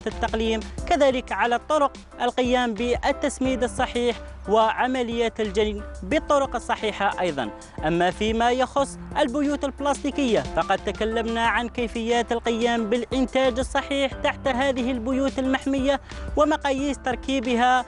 التقليم، كذلك على الطرق القيام بالتسميد الصحيح وعملية الجني بالطرق الصحيحة أيضا. أما فيما يخص البيوت البلاستيكية فقد تكلمنا عن كيفيات القيام بالإنتاج الصحيح تحت هذه البيوت المحمية ومقاييس تركيبها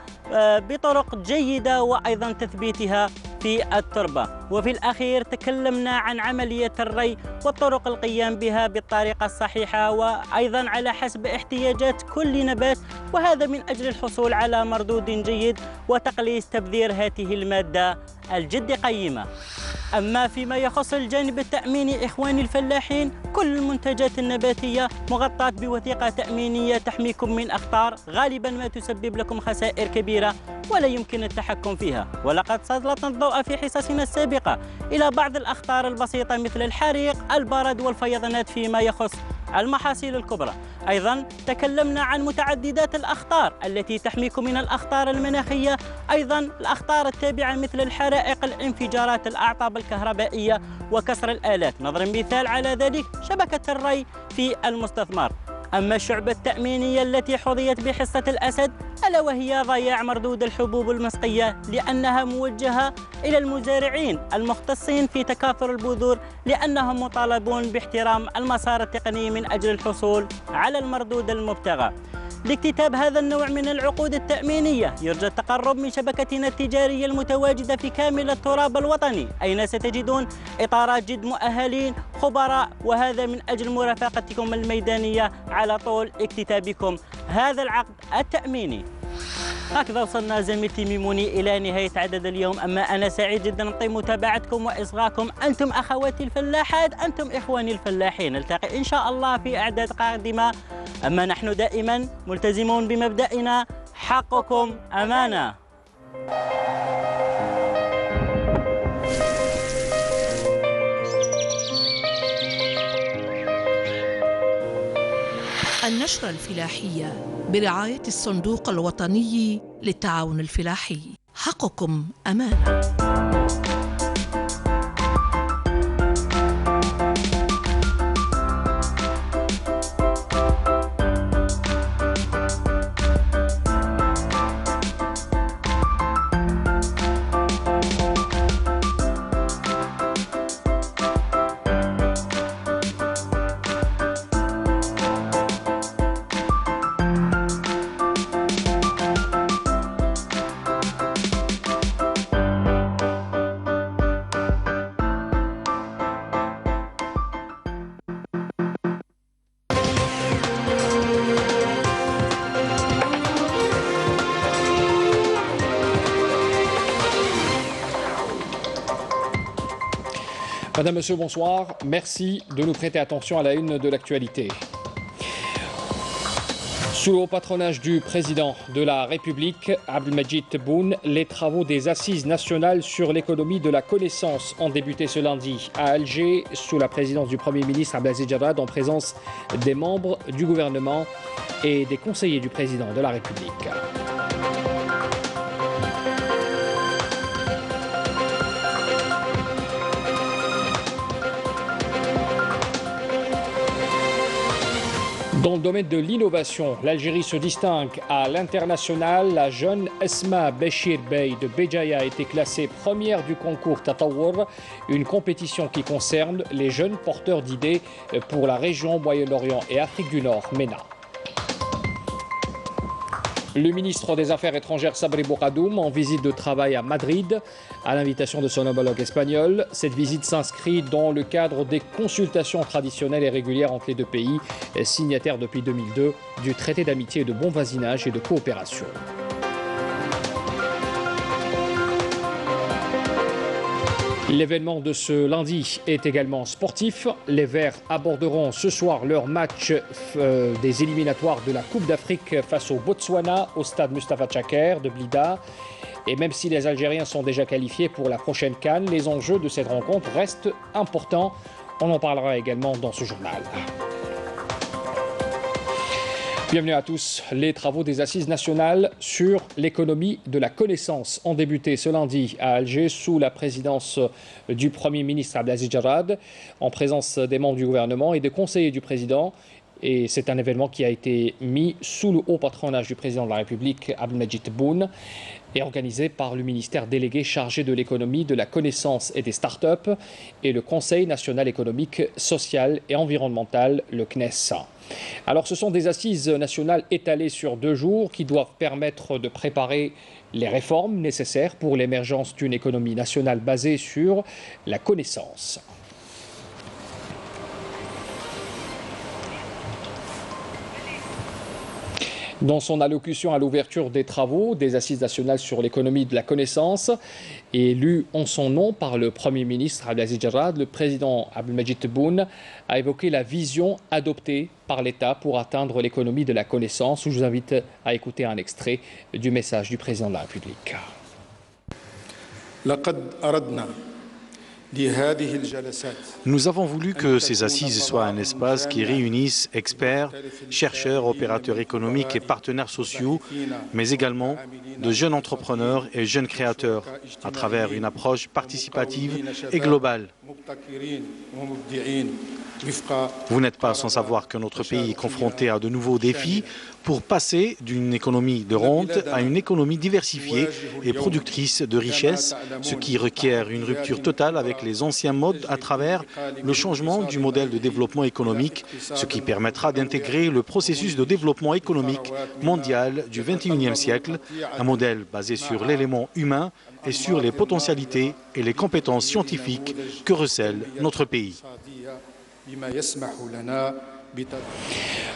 بطرق جيدة وأيضا تثبيتها في التربة. وفي الأخير تكلمنا عن عملية الري والطرق القيام بها بالطريقة الصحيحة وأيضا على حسب احتياجات كل نبات، وهذا من أجل الحصول على مردود جيد وتقليص تبذير هذه المادة الجد قيمة. أما فيما يخص الجانب التأميني إخواني الفلاحين، كل المنتجات النباتية مغطاة بوثيقة تأمينية تحميكم من أخطار غالبا ما تسبب لكم خسائر كبيرة ولا يمكن التحكم فيها. ولقد سلطنا الضوء في حصصنا السابقة إلى بعض الأخطار البسيطة مثل الحريق، البرد والفيضانات فيما يخص المحاصيل الكبرى. أيضا تكلمنا عن متعددات الأخطار التي تحميكم من الأخطار المناخية، أيضا الأخطار التابعة مثل الحرائق، الانفجارات، الأعطاب الكهربائية وكسر الآلات. نضرب مثال على ذلك شبكة الري في المستثمر. أما الشعبة التأمينية التي حظيت بحصة الأسد ألا وهي ضياع مردود الحبوب المسقية، لأنها موجهة إلى المزارعين المختصين في تكاثر البذور، لأنهم مطالبون باحترام المسار التقني من أجل الحصول على المردود المبتغى. لاكتتاب هذا النوع من العقود التأمينية يرجى التقرب من شبكتنا التجارية المتواجدة في كامل التراب الوطني، أين ستجدون إطارات جد مؤهلين خبراء، وهذا من أجل مرافقتكم الميدانية على طول اكتتابكم هذا العقد التأميني. هكذا وصلنا زميلتي ميموني إلى نهاية عدد اليوم، أما أنا سعيد جدا بطيب متابعتكم وإصغاكم. أنتم أخواتي الفلاحات، أنتم إخواني الفلاحين. نلتقي إن شاء الله في أعداد قادمة. أما نحن دائما ملتزمون بمبدأنا حقكم أمانة. النشرة الفلاحية برعاية الصندوق الوطني للتعاون الفلاحي، حقكم أمانة. Madame, Monsieur, bonsoir. Merci de nous prêter attention à la une de l'actualité. Sous le patronage du président de la République, Abdelmadjid Tebboune, les travaux des Assises nationales sur l'économie de la connaissance ont débuté ce lundi à Alger, sous la présidence du Premier ministre Abdelaziz Jarrad, en présence des membres du gouvernement et des conseillers du président de la République. Dans le domaine de l'innovation, l'Algérie se distingue à l'international. La jeune Esma Béchir Bey de Béjaïa a été classée première du concours Tatawur, une compétition qui concerne les jeunes porteurs d'idées pour la région Moyen-Orient et Afrique du Nord, MENA. Le ministre des Affaires étrangères Sabri Bourgadoum en visite de travail à Madrid à l'invitation de son homologue espagnol. Cette visite s'inscrit dans le cadre des consultations traditionnelles et régulières entre les deux pays, signataires depuis 2002 du traité d'amitié et de bon voisinage et de coopération. L'événement de ce lundi est également sportif. Les Verts aborderont ce soir leur match des éliminatoires de la Coupe d'Afrique face au Botswana au stade Mustapha Tchaker de Blida. Et même si les Algériens sont déjà qualifiés pour la prochaine CAN, les enjeux de cette rencontre restent importants. On en parlera également dans ce journal. Bienvenue à tous. Les travaux des Assises nationales sur l'économie de la connaissance ont débuté ce lundi à Alger sous la présidence du Premier ministre Abdelaziz Jarrad, en présence des membres du gouvernement et des conseillers du président. Et c'est un événement qui a été mis sous le haut patronage du président de la République, Abdelmadjid Tebboune, et organisé par le ministère délégué chargé de l'économie, de la connaissance et des start-up et le Conseil national économique, social et environnemental, le CNES. Alors ce sont des assises nationales étalées sur 2 jours qui doivent permettre de préparer les réformes nécessaires pour l'émergence d'une économie nationale basée sur la connaissance. Dans son allocution à l'ouverture des travaux des Assises nationales sur l'économie de la connaissance, élu en son nom par le Premier ministre Abdelaziz Jarrad, le président Abdelmadjid Tebboune a évoqué la vision adoptée par l'État pour atteindre l'économie de la connaissance. Je vous invite à écouter un extrait du message du président de la République. Nous avons voulu que ces assises soient un espace qui réunisse experts, chercheurs, opérateurs économiques et partenaires sociaux, mais également de jeunes entrepreneurs et jeunes créateurs, à travers une approche participative et globale. Vous n'êtes pas sans savoir que notre pays est confronté à de nouveaux défis pour passer d'une économie de rente à une économie diversifiée et productrice de richesses, ce qui requiert une rupture totale avec les anciens modes à travers le changement du modèle de développement économique, ce qui permettra d'intégrer le processus de développement économique mondial du XXIe siècle, un modèle basé sur l'élément humain et sur les potentialités et les compétences scientifiques que recèle notre pays.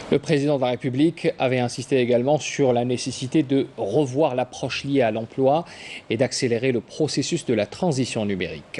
Le président de la République avait insisté également sur la nécessité de revoir l'approche liée à l'emploi et d'accélérer le processus de la transition numérique.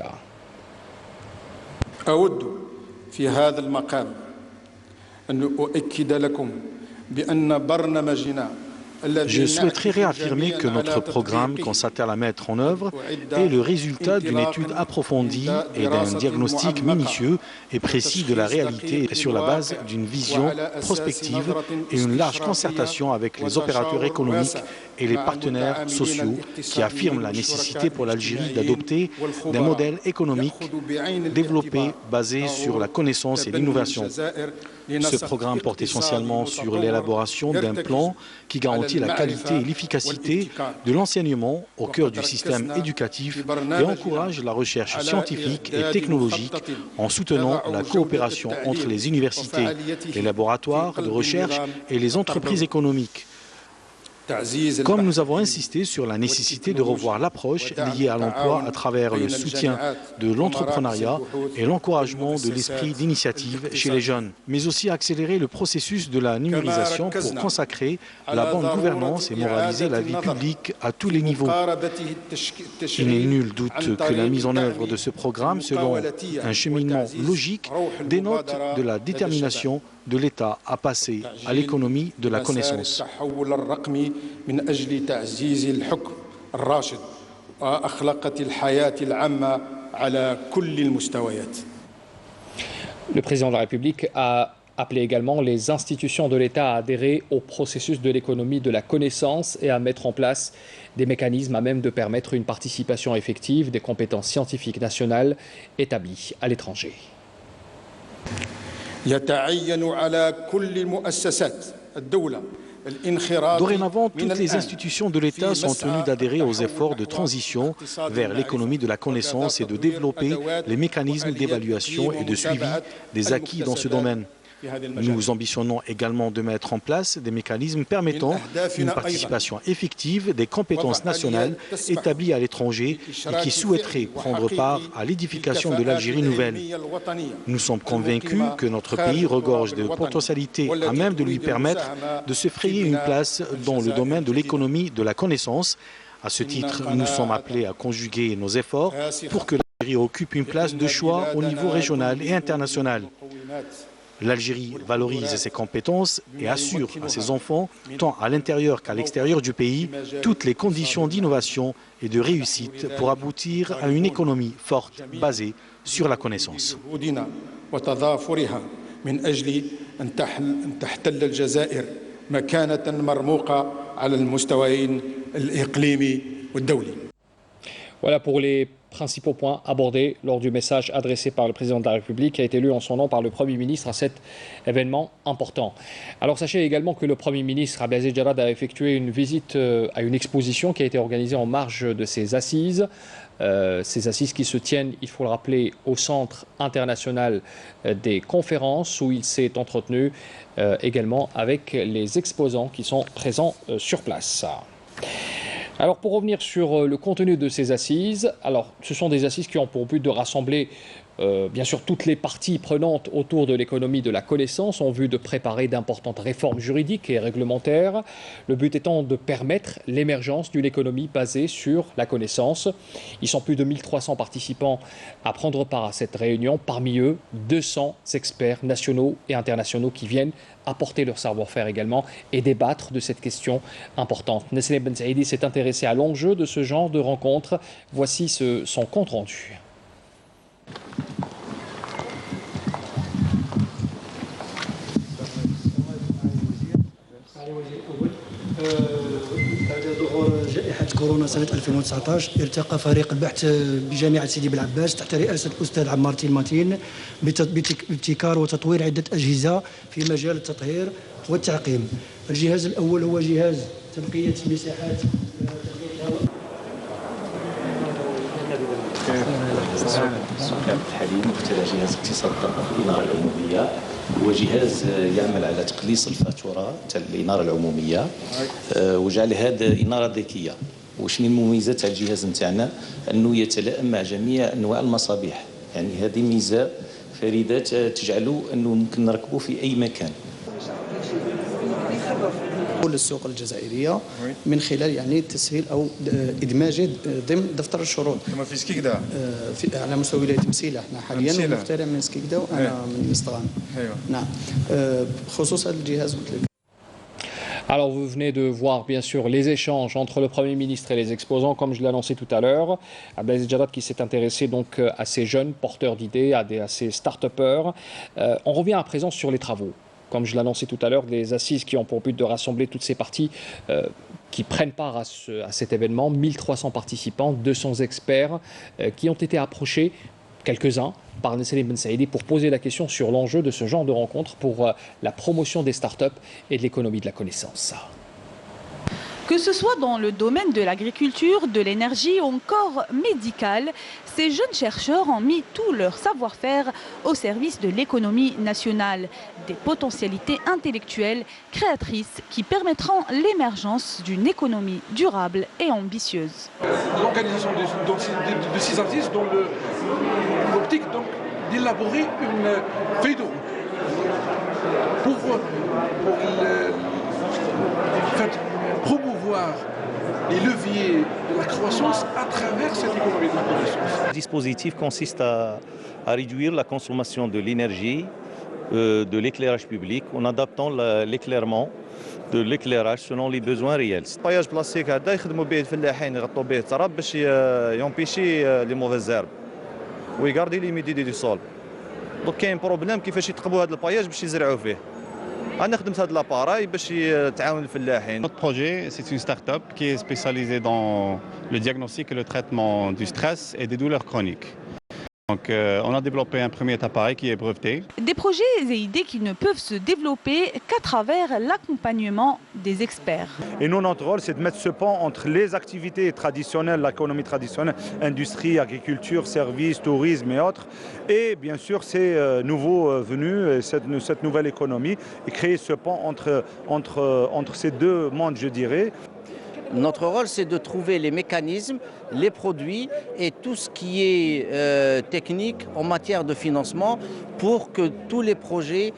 Je souhaiterais réaffirmer que notre programme qu'on s'attelle à mettre en œuvre est le résultat d'une étude approfondie et d'un diagnostic minutieux et précis de la réalité sur la base d'une vision prospective et une large concertation avec les opérateurs économiques et les partenaires sociaux qui affirment la nécessité pour l'Algérie d'adopter des modèles économiques développés basés sur la connaissance et l'innovation. Ce programme porte essentiellement sur l'élaboration d'un plan qui garantit la qualité et l'efficacité de l'enseignement au cœur du système éducatif et encourage la recherche scientifique et technologique en soutenant la coopération entre les universités, les laboratoires de recherche et les entreprises économiques. Comme nous avons insisté sur la nécessité de revoir l'approche liée à l'emploi à travers le soutien de l'entrepreneuriat et l'encouragement de l'esprit d'initiative chez les jeunes, mais aussi accélérer le processus de la numérisation pour consacrer la bonne gouvernance et moraliser la vie publique à tous les niveaux. Il n'est nul doute que la mise en œuvre de ce programme, selon un cheminement logique, dénote de la détermination de l'État à passer à l'économie de la connaissance. Le président de la République a appelé également les institutions de l'État à adhérer au processus de l'économie de la connaissance et à mettre en place des mécanismes à même de permettre une participation effective des compétences scientifiques nationales établies à l'étranger. Dorénavant, toutes les institutions de l'État sont tenues d'adhérer aux efforts de transition vers l'économie de la connaissance et de développer les mécanismes d'évaluation et de suivi des acquis dans ce domaine. Nous ambitionnons également de mettre en place des mécanismes permettant une participation effective des compétences nationales établies à l'étranger et qui souhaiteraient prendre part à l'édification de l'Algérie nouvelle. Nous sommes convaincus que notre pays regorge de potentialités à même de lui permettre de se frayer une place dans le domaine de l'économie de la connaissance. À ce titre, nous sommes appelés à conjuguer nos efforts pour que l'Algérie occupe une place de choix au niveau régional et international. L'Algérie valorise ses compétences et assure à ses enfants, tant à l'intérieur qu'à l'extérieur du pays, toutes les conditions d'innovation et de réussite pour aboutir à une économie forte basée sur la connaissance. Voilà pour les principaux points abordés lors du message adressé par le président de la République qui a été lu en son nom par le Premier ministre à cet événement important. Alors sachez également que le Premier ministre Abdelaziz Jarad a effectué une visite à une exposition qui a été organisée en marge de ces assises. Ces assises qui se tiennent, il faut le rappeler, au Centre international des conférences où il s'est entretenu également avec les exposants qui sont présents sur place. Alors pour revenir sur le contenu de ces assises, alors ce sont des assises qui ont pour but de rassembler bien sûr toutes les parties prenantes autour de l'économie de la connaissance en vue de préparer d'importantes réformes juridiques et réglementaires. Le but étant de permettre l'émergence d'une économie basée sur la connaissance. Ils sont plus de 1300 participants à prendre part à cette réunion. Parmi eux, 200 experts nationaux et internationaux qui viennent apporter leur savoir-faire également et débattre de cette question importante. Nestlé Ben Saïdi s'est intéressé à l'enjeu de ce genre de rencontre. Voici son compte rendu. بعد ظهور جائحة كورونا سنة 2019 ارتقى فريق البحث بجامعة سيدي بلعباس تحت رئاسة الأستاذ عمار تيلماتين بابتكار وتطوير عدة أجهزة في مجال التطهير والتعقيم. الجهاز الأول هو جهاز تنقية مساحات السكان الحالي مخترع جهاز اقتصاد الطاقة في الإنارة العمومية. هو جهاز يعمل على تقليص الفاتورة تاع الإنارة العمومية وجعل هذا إنارة ذكية. وشنو المميزات تاع الجهاز نتاعنا؟ أنه يتلائم مع جميع أنواع المصابيح، يعني هذه ميزة فريدة تجعله أنه ممكن نركبه في أي مكان. للسوق الجزائرية من خلال يعني تسهيل أو إدماجه ضمن دفتر الشروط. كما في سكيكدا على مستوى ولاية مسيلة احنا حاليا مخترع من سكيكدا وأنا من مستغان. نعم خصوصا الجهاز. Alors vous venez de voir bien sûr les échanges entre le Premier ministre et les exposants, comme je l'ai annoncé tout à l'heure. Abdelaziz Jarad qui s'est intéressé donc à ces jeunes porteurs d'idées, à ces start-upers. On revient à présent sur les travaux. Comme je l'annonçais tout à l'heure, des assises qui ont pour but de rassembler toutes ces parties qui prennent part à cet événement. 1300 participants, 200 experts qui ont été approchés, quelques-uns, par Nestlé Ben Saïdi pour poser la question sur l'enjeu de ce genre de rencontre pour la promotion des startups et de l'économie de la connaissance. Que ce soit dans le domaine de l'agriculture, de l'énergie ou encore médical, ces jeunes chercheurs ont mis tout leur savoir-faire au service de l'économie nationale, des potentialités intellectuelles créatrices qui permettront l'émergence d'une économie durable et ambitieuse. L'organisation de ces artistes dans l'optique d'élaborer une feuille de route pour promouvoir les leviers de la croissance à travers cette économie de la connaissance. Le dispositif consiste à réduire la consommation de l'énergie, de l'éclairage public, en adaptant l'éclairement de l'éclairage selon les besoins réels. الباياج بلاستيك هذا يخدموا به الفلاحين يغطوا به التراب باش يمبيشي لي موفيز زيرب ويغاردي ليميديتي دو سول. دونك كاين بروبليم كيفاش يتقبوا هذا الباياج باش يزرعوا فيه. أنا خدمت هذا لاباراي باش تعاون الفلاحين. Notre projet, c'est une start-up qui est spécialisée dans le diagnostic et le traitement du stress et des douleurs chroniques. Donc, on a développé un premier appareil qui est breveté. Des projets et idées qui ne peuvent se développer qu'à travers l'accompagnement des experts. Et nous, notre rôle, c'est de mettre ce pont entre les activités traditionnelles, l'économie traditionnelle, industrie, agriculture, services, tourisme et autres, et bien sûr ces nouveaux venus, cette nouvelle économie, et créer ce pont entre ces deux mondes, je dirais. Notre rôle, c'est de trouver les mécanismes, les produits et tout ce qui est technique en matière de financement pour que tous les projets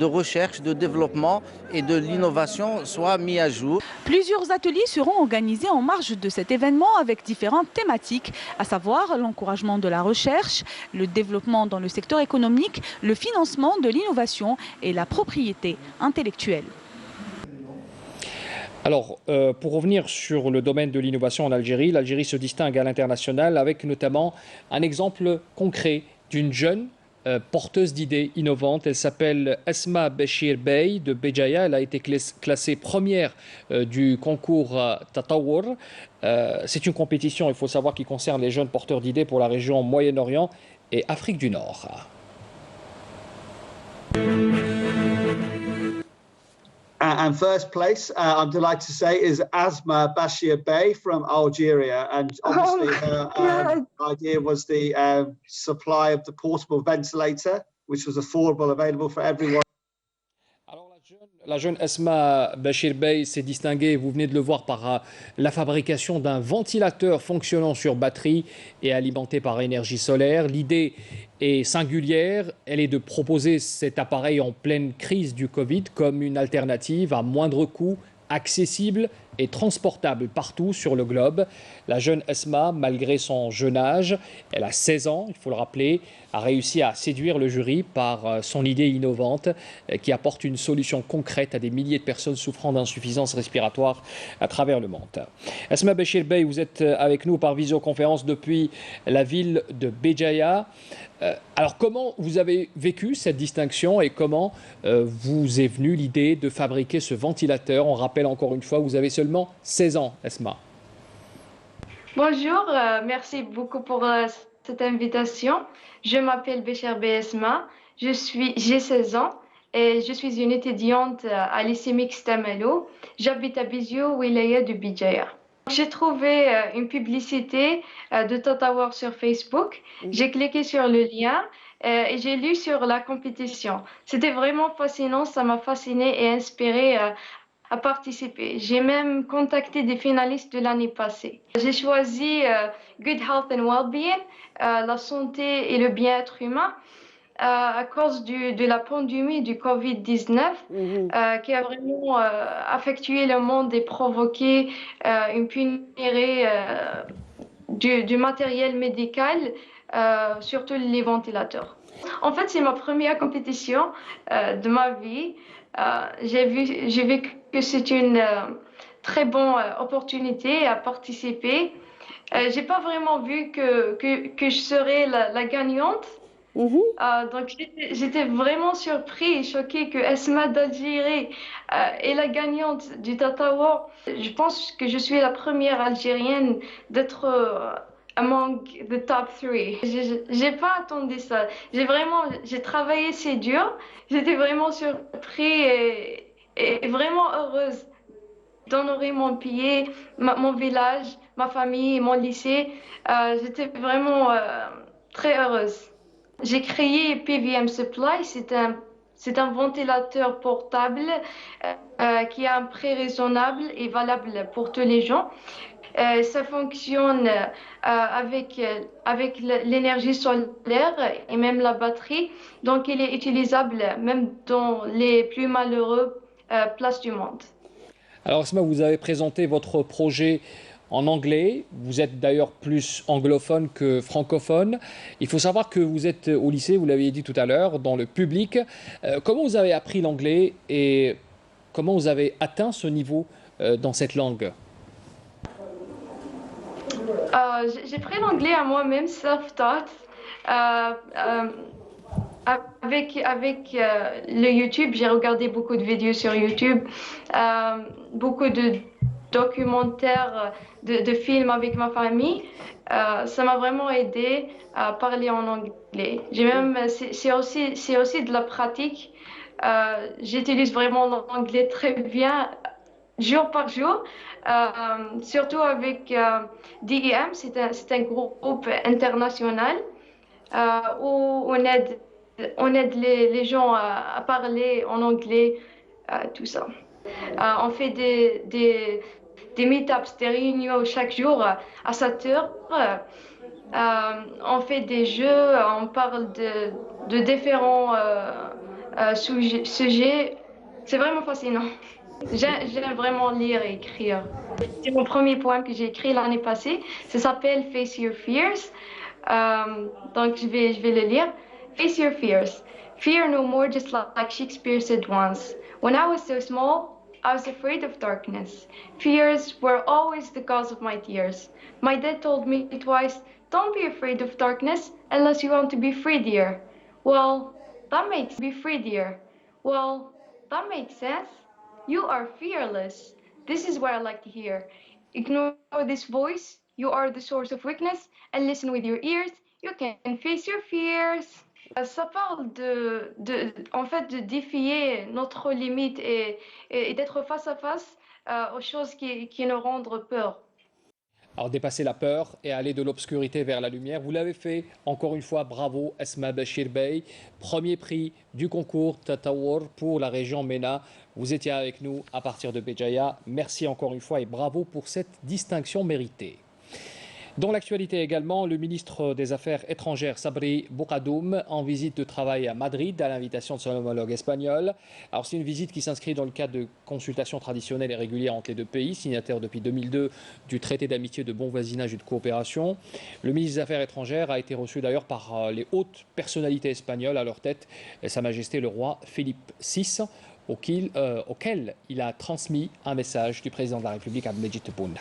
de recherche, de développement et de l'innovation soient mis à jour. Plusieurs ateliers seront organisés en marge de cet événement avec différentes thématiques, à savoir l'encouragement de la recherche, le développement dans le secteur économique, le financement de l'innovation et la propriété intellectuelle. Alors, pour revenir sur le domaine de l'innovation en Algérie, l'Algérie se distingue à l'international avec notamment un exemple concret d'une jeune porteuse d'idées innovantes. Elle s'appelle Esma Beshir Bey de Béjaïa. Elle a été classée première du concours Tatawur. C'est une compétition, il faut savoir, qui concerne les jeunes porteurs d'idées pour la région Moyen-Orient et Afrique du Nord. And first place, I'm delighted to say, is Asma Bashir Bey from Algeria. And obviously her idea was the supply of the portable ventilator, which was affordable, available for everyone. La jeune Esma Bashir Bey s'est distinguée, vous venez de le voir, par la fabrication d'un ventilateur fonctionnant sur batterie et alimenté par énergie solaire. L'idée est singulière, elle est de proposer cet appareil en pleine crise du Covid comme une alternative à moindre coût, accessible et transportable partout sur le globe. La jeune Esma, malgré son jeune âge, elle a 16 ans, il faut le rappeler, a réussi à séduire le jury par son idée innovante qui apporte une solution concrète à des milliers de personnes souffrant d'insuffisance respiratoire à travers le monde. Esma Beshir Bey, vous êtes avec nous par visioconférence depuis la ville de Béjaïa. Alors comment vous avez vécu cette distinction et comment vous est venue l'idée de fabriquer ce ventilateur? On rappelle encore une fois, vous avez seulement 16 ans, Esma. Bonjour, merci beaucoup pour cette invitation. Je m'appelle Beshir Bey Esma, j'ai 16 ans et je suis une étudiante à lycée mixte Amalo. J'habite à Bizio, wilaya de Béjaïa. J'ai trouvé une publicité de Tatawur sur Facebook. J'ai cliqué sur le lien et j'ai lu sur la compétition. C'était vraiment fascinant, ça m'a fasciné et inspiré à participer. J'ai même contacté des finalistes de l'année passée. J'ai choisi Good Health and Wellbeing, la santé et le bien-être humain, à cause de la pandémie du Covid-19 qui a vraiment affecté le monde et provoqué une pénurie du matériel médical, surtout les ventilateurs. En fait, c'est ma première compétition de ma vie. J'ai vu que c'est une très bonne opportunité à participer. J'ai pas vraiment vu que je serais la gagnante. Donc j'étais vraiment surpris et choquée que Esma d'Algérie est la gagnante du Tatawur. Je pense que je suis la première Algérienne d'être among the top 3. J'ai pas attendu ça. J'ai travaillé si dur. J'étais vraiment surpris et vraiment heureuse d'honorer mon pays, mon village, ma famille, mon lycée. J'étais vraiment très heureuse. J'ai créé PVM Supply, c'est un ventilateur portable qui a un prix raisonnable et valable pour tous les gens. Ça fonctionne avec l'énergie solaire et même la batterie, donc il est utilisable même dans les plus malheureuses places du monde. Alors Esma, vous avez présenté votre projet en anglais, vous êtes d'ailleurs plus anglophone que francophone. Il faut savoir que vous êtes au lycée, vous l'avez dit tout à l'heure, dans le public. Comment vous avez appris l'anglais et comment vous avez atteint ce niveau dans cette langue? J'ai pris l'anglais à moi-même, self-taught. Avec le YouTube, j'ai regardé beaucoup de vidéos sur YouTube, beaucoup de documentaires, de films avec ma famille. Ça m'a vraiment aidé à parler en anglais. C'est aussi de la pratique. J'utilise vraiment l'anglais très bien, jour par jour, surtout avec DEM, c'est un groupe international où on aide les gens à parler en anglais, tout ça. On fait des meet-ups, des réunions chaque jour à 7 heures. On fait des jeux, on parle de différents sujets. C'est vraiment fascinant. J'aime vraiment lire et écrire. C'est mon premier poème que j'ai écrit l'année passée. Ça s'appelle Face Your Fears. Donc je vais le lire. Face your fears. Fear no more, just like Shakespeare said once. When I was so small, I was afraid of darkness. Fears were always the cause of my tears. My dad told me twice, don't be afraid of darkness unless you want to be free, dear. Well, that makes me free, dear. Well, that makes sense. You are fearless. This is what I like to hear. Ignore this voice. You are the source of weakness. And listen with your ears. You can face your fears. Ça parle en fait, de défier notre limite et d'être face à face aux choses qui nous rendent peur. Alors dépasser la peur et aller de l'obscurité vers la lumière, vous l'avez fait. Encore une fois, bravo Esma Bachir Bey. Premier prix du concours Tatawur pour la région MENA. Vous étiez avec nous à partir de Béjaïa. Merci encore une fois et bravo pour cette distinction méritée. Dans l'actualité également, le ministre des Affaires étrangères Sabri Boukhadoum en visite de travail à Madrid à l'invitation de son homologue espagnol. Alors c'est une visite qui s'inscrit dans le cadre de consultations traditionnelles et régulières entre les deux pays, signataires depuis 2002 du traité d'amitié, de bon voisinage et de coopération. Le ministre des Affaires étrangères a été reçu d'ailleurs par les hautes personnalités espagnoles, à leur tête Sa Majesté le roi Philippe VI, auquel il a transmis un message du président de la République Abdelmejid Tebboune.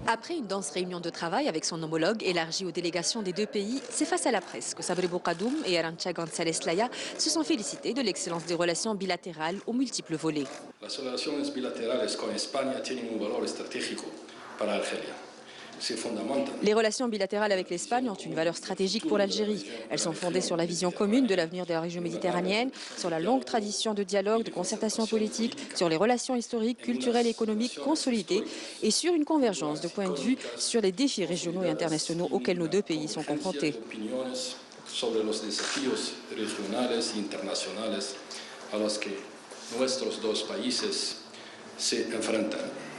Après une dense réunion de travail avec son homologue élargie aux délégations des deux pays, c'est face à la presse que Sabri Boukhadoum et Arantxa González Laya se sont félicités de l'excellence des relations bilatérales aux multiples volets. Las relaciones bilaterales con España tienen un valor estratégico para Argelia. Les relations bilatérales avec l'Espagne ont une valeur stratégique pour l'Algérie. Elles sont fondées sur la vision commune de l'avenir de la région méditerranéenne, sur la longue tradition de dialogue, de concertation politique, sur les relations historiques, culturelles et économiques consolidées et sur une convergence de points de vue sur les défis régionaux et internationaux auxquels nos deux pays sont confrontés. Sobre los desafíos regionales y internacionales a los que nuestros dos países se enfrentan.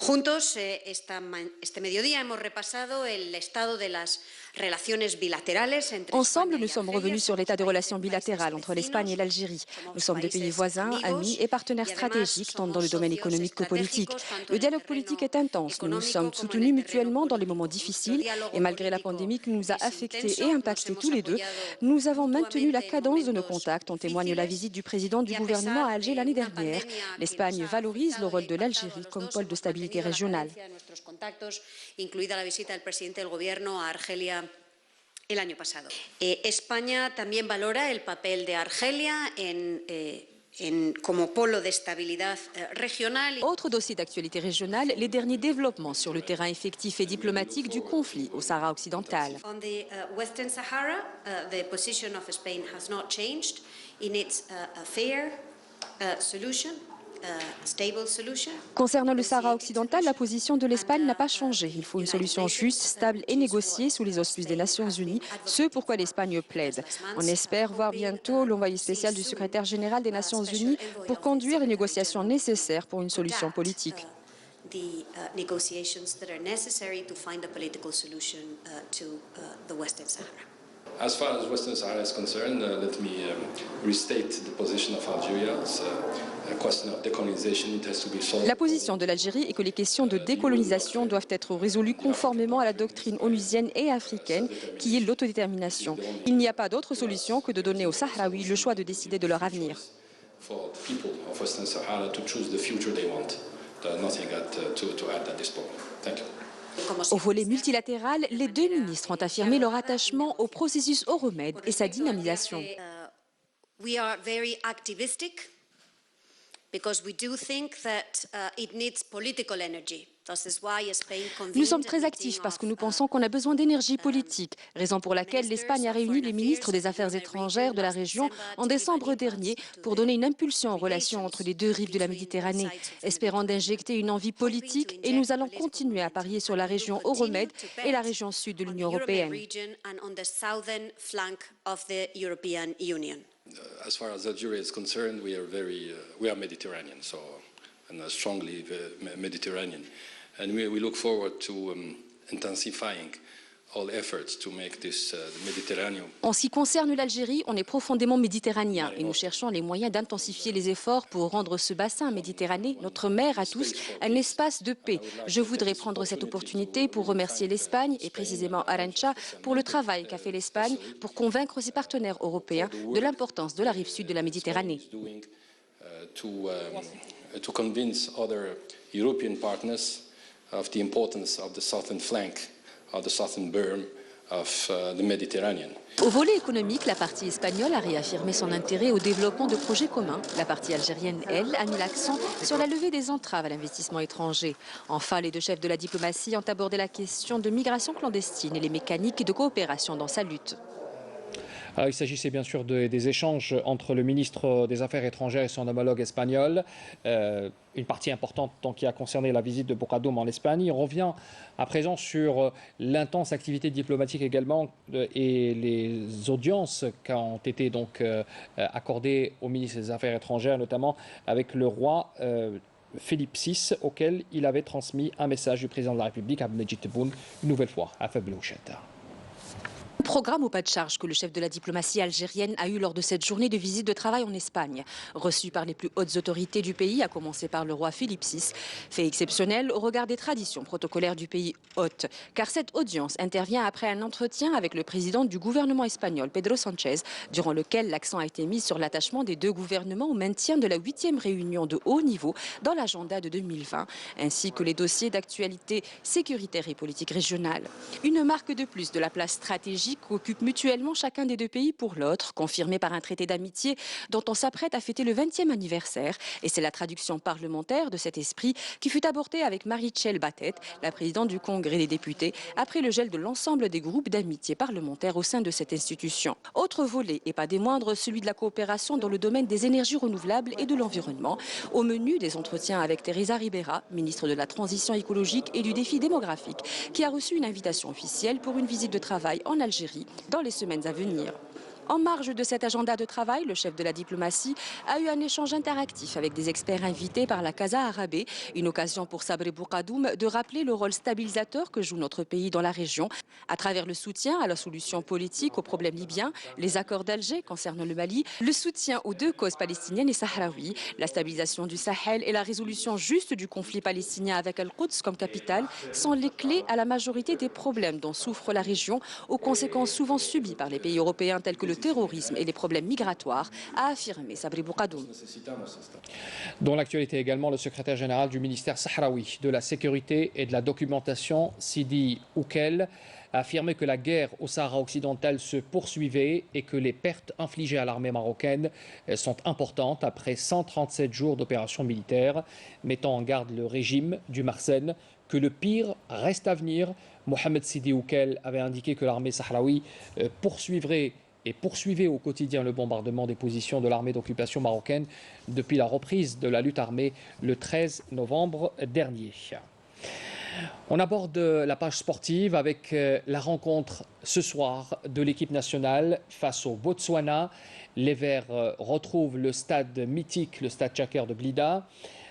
Juntos, este mediodía hemos repasado el estado de las relaciones bilatérales entre Ensemble, nous sommes revenus sur l'état des relations bilatérales entre l'Espagne et l'Algérie. Nous sommes deux pays voisins, amis et partenaires stratégiques, tant dans le domaine économique que politique. Le dialogue politique est intense. Nous nous sommes soutenus mutuellement dans les moments difficiles et malgré la pandémie qui nous a affectés et impactés tous les deux, nous avons maintenu la cadence de nos contacts. En témoigne la visite du président du gouvernement à Alger l'année dernière. L'Espagne valorise le rôle de l'Algérie comme pôle de stabilité régionale. Incluida la visita del presidente del gobierno a Argelia el año pasado. España también valora el papel de Argelia como polo de estabilidad regional. Autre dossier d'actualité régionale, les derniers développements sur le terrain effectif et diplomatique du conflit au Sahara occidental. On the Western Sahara, the position of Spain has not changed in its fair solution. Concernant le Sahara occidental, la position de l'Espagne n'a pas changé. Il faut une solution juste, stable et négociée sous les auspices des Nations Unies, ce pourquoi l'Espagne plaide. On espère voir bientôt l'envoyé spécial du secrétaire général des Nations Unies pour conduire les négociations nécessaires pour une solution politique. As far as Western Sahara is concerned, let me restate the position of Algeria. A question of decolonization it has to be solved. La position de l'Algérie est que les questions de décolonisation doivent être résolues conformément à la doctrine onusienne et africaine qui est l'autodétermination. Il n'y a pas d'autre solution que de donner aux Sahraouis le choix de décider de leur avenir. For the people of Western Sahara to choose the future they want. Nothing to add at this point. Thank you. Au volet multilatéral, les deux ministres ont affirmé leur attachement au processus Euromède et sa dynamisation. We are very activistic because we do think that it needs political energy. Nous sommes très actifs parce que nous pensons qu'on a besoin d'énergie politique, raison pour laquelle l'Espagne a réuni les ministres des Affaires étrangères de la région en décembre dernier pour donner une impulsion aux relations entre les deux rives de la Méditerranée, espérant d'injecter une envie politique et nous allons continuer à parier sur la région Euromède et la région sud de l'Union européenne. As far as Algeria is concerned, we are Mediterranean, so and strongly Mediterranean, and we look forward to intensifying all efforts to make this Mediterranean. En ce qui concerne l'Algérie, on est profondément méditerranéen et nous cherchons les moyens d'intensifier les efforts pour rendre ce bassin Méditerranée, notre mer à tous, un espace de paix. Je voudrais prendre cette opportunité pour remercier l'Espagne et précisément Arantxa pour le travail qu'a fait l'Espagne pour convaincre ses partenaires européens de l'importance de la rive sud de la Méditerranée. To convince other European partners of the importance of the southern flank of the southern berm of the Mediterranean. Au volet économique, la partie espagnole a réaffirmé son intérêt au développement de projets communs. La partie algérienne, elle, a mis l'accent sur la levée des entraves à l'investissement étranger. Enfin, les deux chefs de la diplomatie ont abordé la question de migration clandestine et les mécaniques de coopération dans sa lutte. Alors, il s'agissait bien sûr des échanges entre le ministre des Affaires étrangères et son homologue espagnol. Une partie importante qui a concerné la visite de Bocadoum en Espagne. On revient à présent sur l'intense activité diplomatique également et les audiences qui ont été donc accordées au ministre des Affaires étrangères, notamment avec le roi Philippe VI, auquel il avait transmis un message du président de la République, Abdelmejid Tebboune, une nouvelle fois à Feblouchetta. Programme au pas de charge que le chef de la diplomatie algérienne a eu lors de cette journée de visite de travail en Espagne. Reçu par les plus hautes autorités du pays, à commencer par le roi Philippe VI, fait exceptionnel au regard des traditions protocolaires du pays hôte. Car cette audience intervient après un entretien avec le président du gouvernement espagnol, Pedro Sánchez, durant lequel l'accent a été mis sur l'attachement des deux gouvernements au maintien de la 8e réunion de haut niveau dans l'agenda de 2020, ainsi que les dossiers d'actualité sécuritaire et politique régionale. Une marque de plus de la place stratégique qu'occupent mutuellement chacun des deux pays pour l'autre, confirmé par un traité d'amitié dont on s'apprête à fêter le 20e anniversaire. Et c'est la traduction parlementaire de cet esprit qui fut abordée avec Marichel Batet, la présidente du Congrès des députés, après le gel de l'ensemble des groupes d'amitié parlementaires au sein de cette institution. Autre volet, et pas des moindres, celui de la coopération dans le domaine des énergies renouvelables et de l'environnement. Au menu des entretiens avec Teresa Ribera, ministre de la Transition écologique et du défi démographique, qui a reçu une invitation officielle pour une visite de travail en Algérie dans les semaines à venir. En marge de cet agenda de travail, le chef de la diplomatie a eu un échange interactif avec des experts invités par la Casa Arabe, une occasion pour Sabri Bocadoum de rappeler le rôle stabilisateur que joue notre pays dans la région, à travers le soutien à la solution politique aux problèmes libyens, les accords d'Alger concernant le Mali, le soutien aux deux causes palestiniennes et sahraouies, la stabilisation du Sahel et la résolution juste du conflit palestinien avec Al-Quds comme capitale sont les clés à la majorité des problèmes dont souffre la région, aux conséquences souvent subies par les pays européens tels que le terrorisme et les problèmes migratoires, a affirmé Sabri Bocadoum. Dans l'actualité également, le secrétaire général du ministère sahraoui de la sécurité et de la documentation, Sidi Oukel, a affirmé que la guerre au Sahara occidental se poursuivait et que les pertes infligées à l'armée marocaine sont importantes après 137 jours d'opérations militaires, mettant en garde le régime du Marsène que le pire reste à venir. Mohamed Sidi Oukel avait indiqué que l'armée sahraoui poursuivait au quotidien le bombardement des positions de l'armée d'occupation marocaine depuis la reprise de la lutte armée le 13 novembre dernier. On aborde la page sportive avec la rencontre ce soir de l'équipe nationale face au Botswana. Les Verts retrouvent le stade mythique, le stade Tchaker de Blida.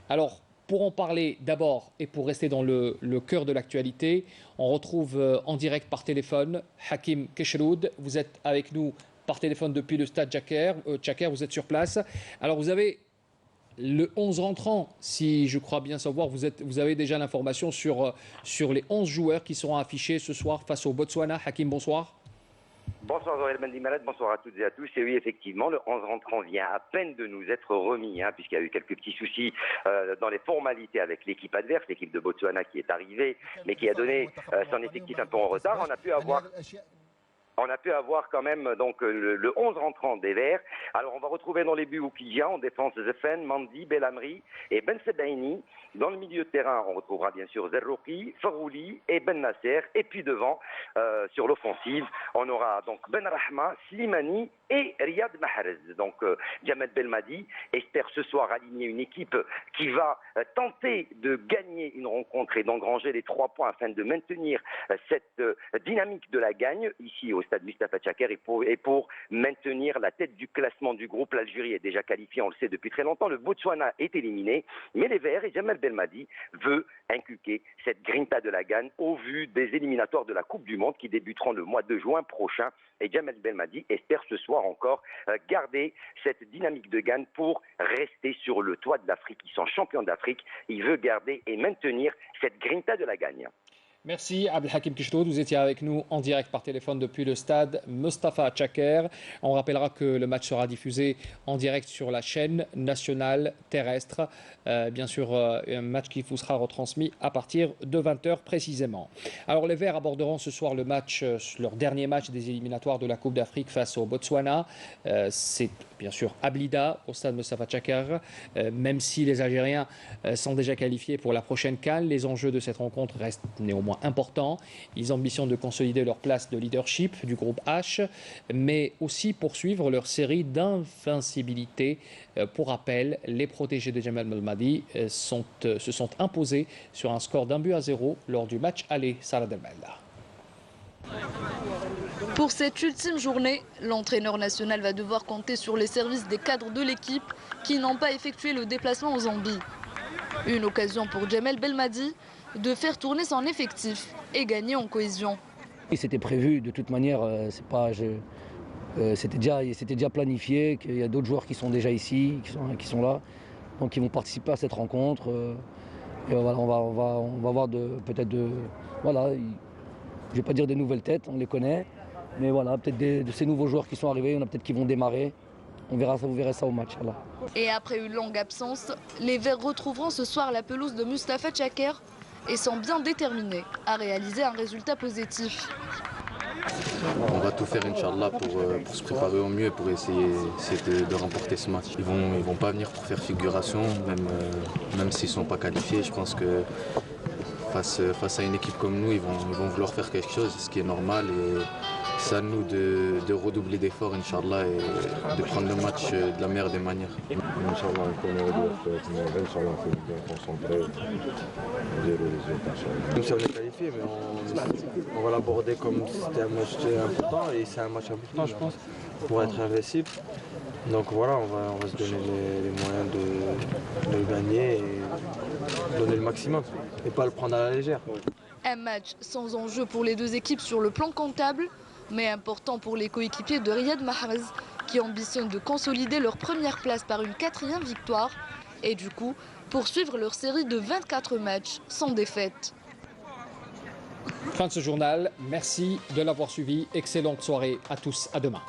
Alors, pour en parler d'abord et pour rester dans le cœur de l'actualité, on retrouve en direct par téléphone Hakim Keshroud. Vous êtes avec nous par téléphone depuis le stade Tchaker. Vous êtes sur place. Alors vous avez le 11 rentrant, si je crois bien savoir. Vous avez déjà l'information sur les 11 joueurs qui seront affichés ce soir face au Botswana. Hakim, bonsoir. Bonsoir Zoël Mendy-Malade, bonsoir à toutes et à tous. Et oui, effectivement, le 11 rentrant vient à peine de nous être remis, puisqu'il y a eu quelques petits soucis dans les formalités avec l'équipe adverse, l'équipe de Botswana qui est arrivée, mais qui a donné son effectif un peu en retard. On a pu avoir quand même donc le 11 rentrant des Verts. Alors on va retrouver dans les buts Oukidja, en défense Zefen, Mandi, Belamri et Ben Sebaini. Dans le milieu de terrain, on retrouvera bien sûr Zerrouki, Farouli et Ben Nasser. Et puis devant, sur l'offensive, on aura donc Ben Rahma, Slimani et Riyad Mahrez. Donc Djamed Belmadi espère ce soir aligner une équipe qui va tenter de gagner une rencontre et d'engranger les 3 points afin de maintenir cette dynamique de la gagne ici au stade Mustapha Tchaker et pour maintenir la tête du classement du groupe. L'Algérie est déjà qualifiée, on le sait depuis très longtemps. Le Botswana est éliminé, mais les Verts et Djamed Belmadi veut inculquer cette grinta de la gagne au vu des éliminatoires de la Coupe du Monde qui débuteront le mois de juin prochain. Et Djamed Belmadi espère ce soir encore garder cette dynamique de gagne pour rester sur le toit de l'Afrique. Ils sont champions d'Afrique. Il veut garder et maintenir cette grinta de la gagne. Merci Abdelhakim Kishtoud, vous étiez avec nous en direct par téléphone depuis le stade Mostafa Tchaker. On rappellera que le match sera diffusé en direct sur la chaîne nationale terrestre. Bien sûr, un match qui vous sera retransmis à partir de 20h précisément. Alors les Verts aborderont ce soir le match, leur dernier match des éliminatoires de la Coupe d'Afrique face au Botswana. C'est bien sûr à Blida, au stade Mostafa Tchaker. Même si les Algériens sont déjà qualifiés pour la prochaine CAN, les enjeux de cette rencontre restent néanmoins importants. Ils ambitionnent de consolider leur place de leadership du groupe H, mais aussi poursuivre leur série d'invincibilité. Pour rappel, les protégés de Djemal Belmadi se sont imposés sur un score d'1-0 lors du match aller Salah Del Melda. Pour cette ultime journée, l'entraîneur national va devoir compter sur les services des cadres de l'équipe qui n'ont pas effectué le déplacement en Zambie. Une occasion pour Djemal Belmadi de faire tourner son effectif et gagner en cohésion. C'était prévu de toute manière, c'était déjà planifié, qu'il y a d'autres joueurs qui sont déjà ici, qui sont là, donc ils vont participer à cette rencontre. Et voilà, on va voir voilà, je ne vais pas dire des nouvelles têtes, on les connaît, mais voilà, peut-être de ces nouveaux joueurs qui sont arrivés, il y en a peut-être qui vont démarrer. Vous verrez ça au match. Là. Et après une longue absence, les Verts retrouveront ce soir la pelouse de Mostafa Tchaker et sont bien déterminés à réaliser un résultat positif. On va tout faire, Inch'Allah, pour se préparer au mieux, pour essayer de remporter ce match. Ils vont pas venir pour faire figuration, même s'ils ne sont pas qualifiés. Je pense que face à une équipe comme nous, ils vont vouloir faire quelque chose, ce qui est normal. Et c'est à nous de redoubler d'efforts, Inch'Allah, et de prendre le match de la meilleure des manières. Inch'Allah, Inch'Allah, on est bien concentré, dire les résultats. Nous sommes qualifiés, mais on va l'aborder comme c'était un match important, et c'est un match important, je pense, pour être invincible. Donc voilà, on va se donner les moyens de le gagner et donner le maximum, et pas le prendre à la légère. Un match sans enjeu pour les deux équipes sur le plan comptable, mais important pour les coéquipiers de Riyad Mahrez qui ambitionnent de consolider leur première place par une 4e victoire et du coup poursuivre leur série de 24 matchs sans défaite. Fin de ce journal, merci de l'avoir suivi, excellente soirée à tous, à demain.